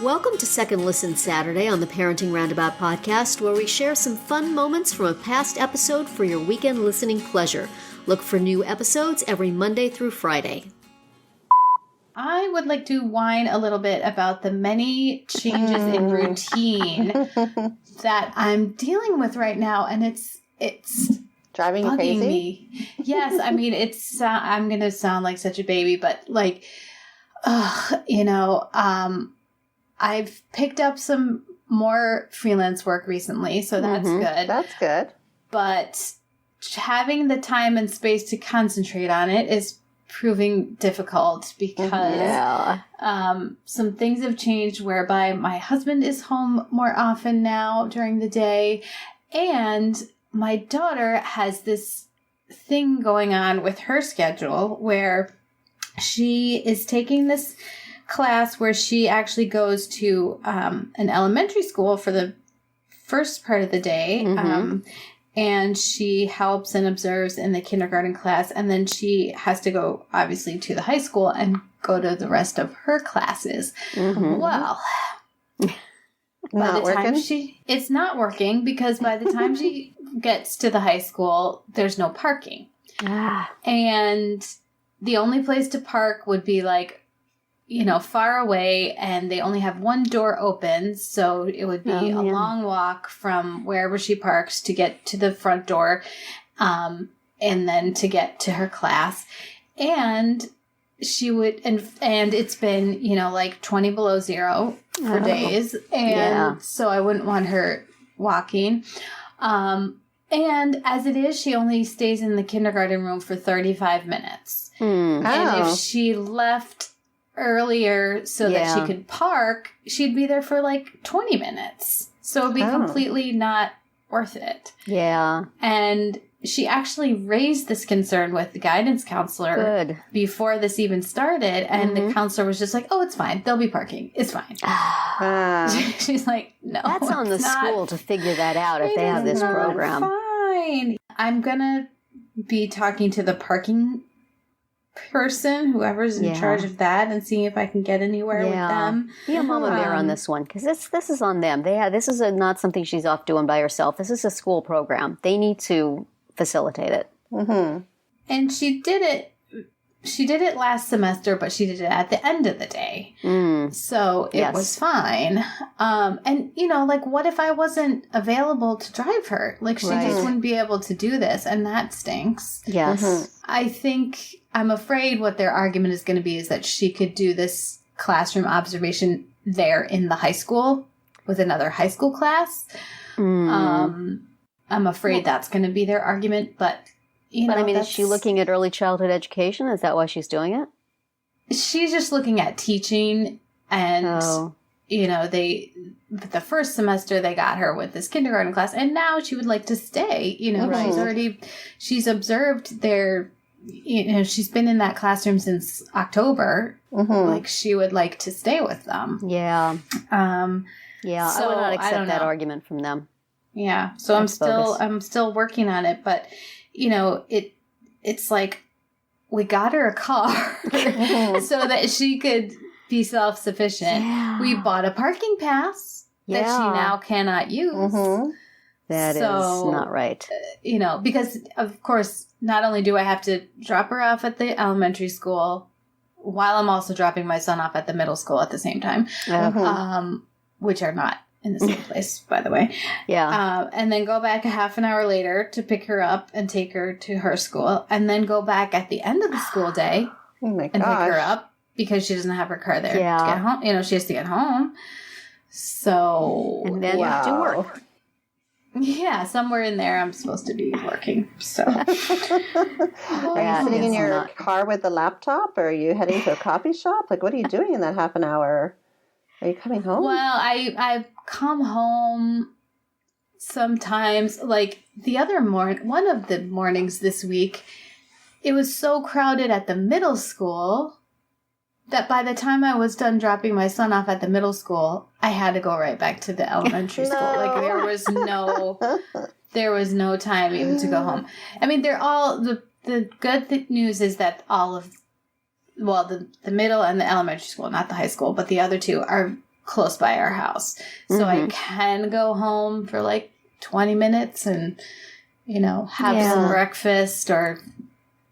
Welcome to Second Listen Saturday on the Parenting Roundabout podcast, where we share some fun moments from a past episode for your weekend listening pleasure. Look for new episodes every Monday through Friday. I would like to whine a little bit about the many changes in routine that I'm dealing with right now, and it's driving you bugging crazy. me. Yes, I mean I'm going to sound like such a baby, but I've picked up some more freelance work recently, so that's good. That's good. But having the time and space to concentrate on it is proving difficult because some things have changed whereby my husband is home more often now during the day, and my daughter has this thing going on with her schedule where she is taking this class where she actually goes to an elementary school for the first part of the day. And she helps and observes in the kindergarten class. And then she has to go, obviously, to the high school and go to the rest of her classes. Well, it's not working because by the time she gets to the high school, there's no parking. And the only place to park would be far away, and they only have one door open, so it would be a long walk from wherever she parks to get to the front door, and then to get to her class. And she would, and it's been, 20 below zero for days, and so I wouldn't want her walking. And as it is, she only stays in the kindergarten room for 35 minutes. And if she left earlier so that she could park, she'd be there for 20 minutes. So it'd be completely not worth it. Yeah. And she actually raised this concern with the guidance counselor before this even started. And the counselor was just like, oh, it's fine. They'll be parking. It's fine. She's like, no, that's on the school to figure that out if they have this program. Fine. I'm going to be talking to the parking person, whoever's in charge of that, and seeing if I can get anywhere with them. Be a mama bear on this one, because this is on them. This is not something she's off doing by herself. This is a school program. They need to facilitate it. And she did it. She did it last semester, but she did it at the end of the day. So it was fine. And, what if I wasn't available to drive her? She just wouldn't be able to do this, and that stinks. Yes. I'm afraid what their argument is going to be is that she could do this classroom observation there in the high school with another high school class. I'm afraid that's going to be their argument, but... is she looking at early childhood education? Is that why she's doing it? She's just looking at teaching, and, the first semester they got her with this kindergarten class, and now she would like to stay. She's observed their, she's been in that classroom since October. She would like to stay with them. Yeah. So I would not accept that argument from them. Yeah. So I'm still working on it, but... it's like we got her a car so that she could be self-sufficient. Yeah. We bought a parking pass that she now cannot use. That is not right. Because, of course, not only do I have to drop her off at the elementary school while I'm also dropping my son off at the middle school at the same time, which are not in the same place, by the way. Yeah. And then go back a half an hour later to pick her up and take her to her school. And then go back at the end of the school day and pick her up because she doesn't have her car there to get home. She has to get home. So... And then do work. Yeah, somewhere in there I'm supposed to be working. So... Are you sitting in your car with the laptop, or are you heading to a coffee shop? What are you doing in that half an hour? Are you coming home? Well, I come home sometimes. The other one of the mornings this week, it was so crowded at the middle school that by the time I was done dropping my son off at the middle school, I had to go right back to the elementary school. There was no time even to go home. I mean, they're all the good news is that all of the middle and the elementary school, not the high school, but the other two are close by our house. So I can go home for like 20 minutes and, have some breakfast or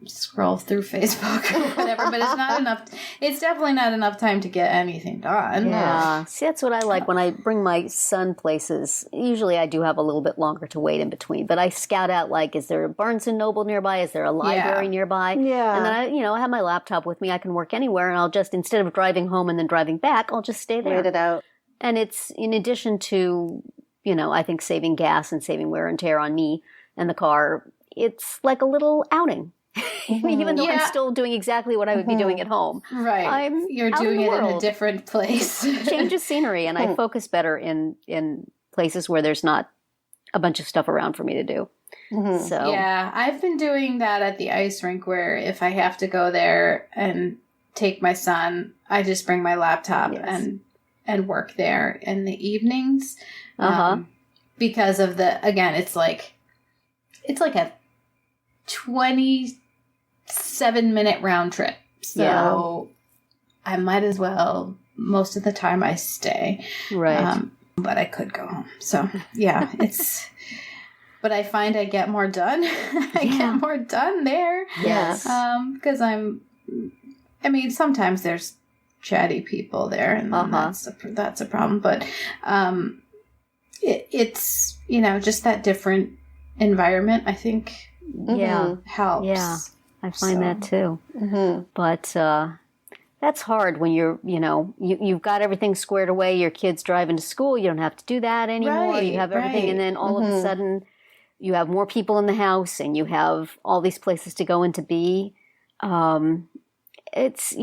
scroll through Facebook or whatever, but it's not enough. It's definitely not enough time to get anything done. Yeah. See, that's what I like when I bring my son places. Usually I do have a little bit longer to wait in between, but I scout out, like, is there a Barnes & Noble nearby? Is there a library nearby? Yeah. And then I have my laptop with me. I can work anywhere, and I'll just, instead of driving home and then driving back, I'll just stay there. Wait it out. And it's in addition to, I think saving gas and saving wear and tear on me and the car, it's like a little outing. Even though I'm still doing exactly what I would be doing at home. Right. You're doing it in a different place. Change of scenery, and I focus better in places where there's not a bunch of stuff around for me to do. So yeah, I've been doing that at the ice rink, where if I have to go there and take my son, I just bring my laptop and work there in the evenings. Because of again, it's like a 27-minute round trip. So I might as well, most of the time I stay. Right. But I could go home. So yeah, but I find I get more done. I get more done there. Yes. Because sometimes there's chatty people there, and that's a problem. But it's, just that different environment, I think. Helps. Yeah, I find that too. But that's hard when you've got everything squared away. Your kid's driving to school. You don't have to do that anymore. You have everything, and then all of a sudden, you have more people in the house, and you have all these places to go and to be. It's, I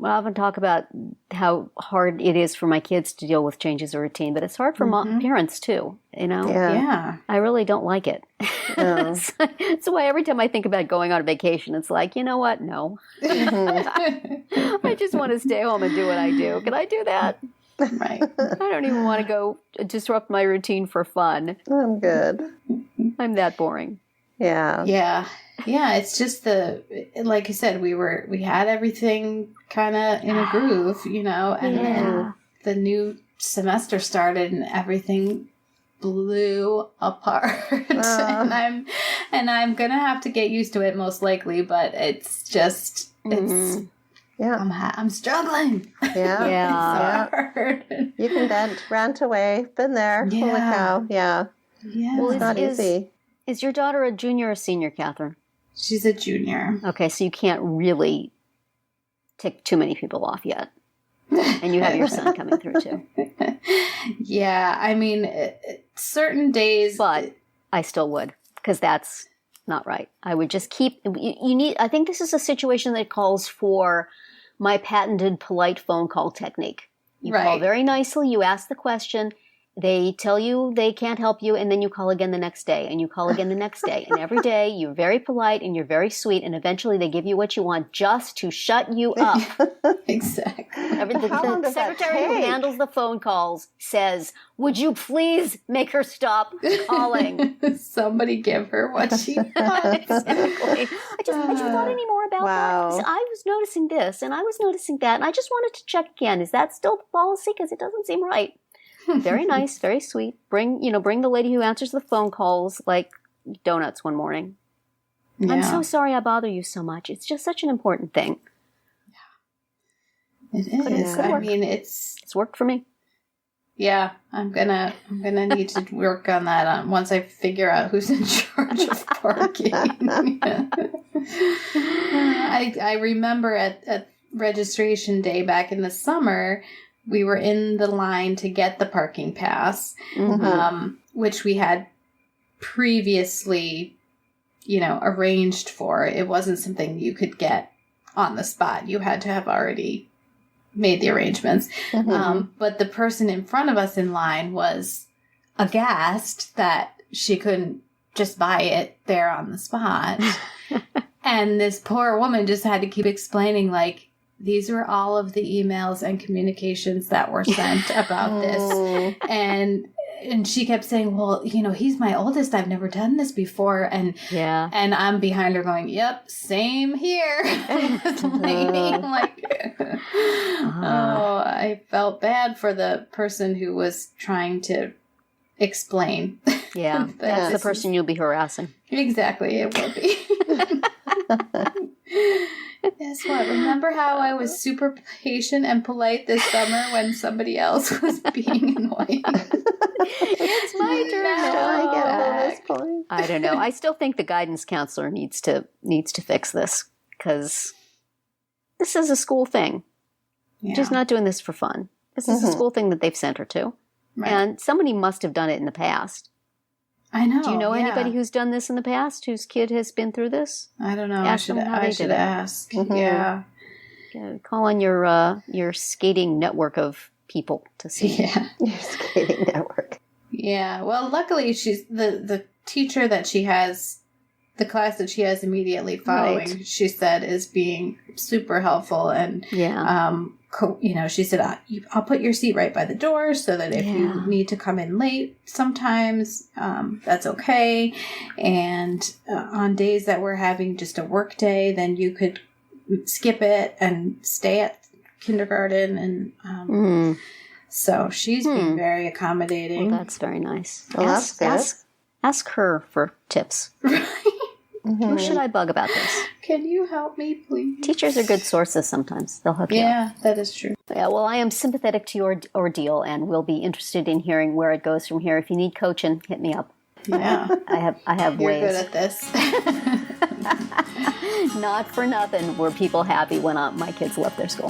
often talk about how hard it is for my kids to deal with changes of routine, but it's hard for parents too, Yeah. I really don't like it. That's why every time I think about going on a vacation, it's like, you know what? No. I just want to stay home and do what I do. Can I do that? Right. I don't even want to go disrupt my routine for fun. I'm good. I'm that boring. Yeah. Yeah. Yeah, it's just like you said, we had everything kind of in a groove, and then the new semester started and everything blew apart. And I'm going to have to get used to it most likely, but it's just, I'm struggling. Yeah. It's hard. You can rant away. Been there. Yeah. Holy cow. Yeah. Yeah. Well, it's not easy. Is your daughter a junior or senior, Catherine? She's a junior. Okay, so you can't really tick too many people off yet. And you have your son coming through too. Yeah, certain days. But I still would, because that's not right. I would just keep, I think this is a situation that calls for my patented polite phone call technique. You call very nicely, you ask the question, they tell you they can't help you, and then you call again the next day, and you call again the next day. And every day you're very polite and you're very sweet, and eventually they give you what you want just to shut you up. Exactly. The secretary who handles the phone calls says, would you please make her stop calling? Somebody give her what she wants. Exactly. Had you thought any more about that? 'Cause I was noticing this, and I was noticing that, and I just wanted to check again. Is that still the policy? Because it doesn't seem right. Very nice, very sweet. Bring the lady who answers the phone calls like donuts one morning. Yeah. I'm so sorry I bother you so much. It's just such an important thing. Yeah. It is. It's worked for me. Yeah, I'm gonna need to work on that once I figure out who's in charge of parking. I remember at registration day back in the summer, we were in the line to get the parking pass, which we had previously, arranged for. It wasn't something you could get on the spot. You had to have already made the arrangements. But the person in front of us in line was aghast that she couldn't just buy it there on the spot. And this poor woman just had to keep explaining, like, these were all of the emails and communications that were sent about this. And she kept saying, well, he's my oldest. I've never done this before. And I'm behind her going, yep, same here. I felt bad for the person who was trying to explain. Yeah, that's the person you'll be harassing. Exactly, it will be. Guess what? Remember how I was super patient and polite this summer when somebody else was being annoying? It's my turn now. I get bonus points. I don't know. I still think the guidance counselor needs to fix this, because this is a school thing. Yeah. She's not doing this for fun. This is a school thing that they've sent her to. Right. And somebody must have done it in the past. I know. Do you know anybody who's done this in the past, whose kid has been through this? I don't know. Ask them how they I did should it. ask. Mm-hmm. Yeah. Call on your skating network of people to see. Yeah. Your skating network. Yeah. Well, luckily she's the teacher that she has, the class that she has immediately following, Right. she said, is being super helpful. And, she said, I'll put your seat right by the door so that if you need to come in late sometimes, that's okay. And on days that we're having just a work day, then you could skip it and stay at kindergarten. And so she's being very accommodating. Well, that's very nice. Well, that's good. Ask her for tips. Who should I bug about this? Can you help me, please? Teachers are good sources sometimes. They'll hook you up. Yeah, that is true. Yeah, well, I am sympathetic to your ordeal, and will be interested in hearing where it goes from here. If you need coaching, hit me up. Yeah. I have You're ways. good at this. Not for nothing were people happy when my kids left their school.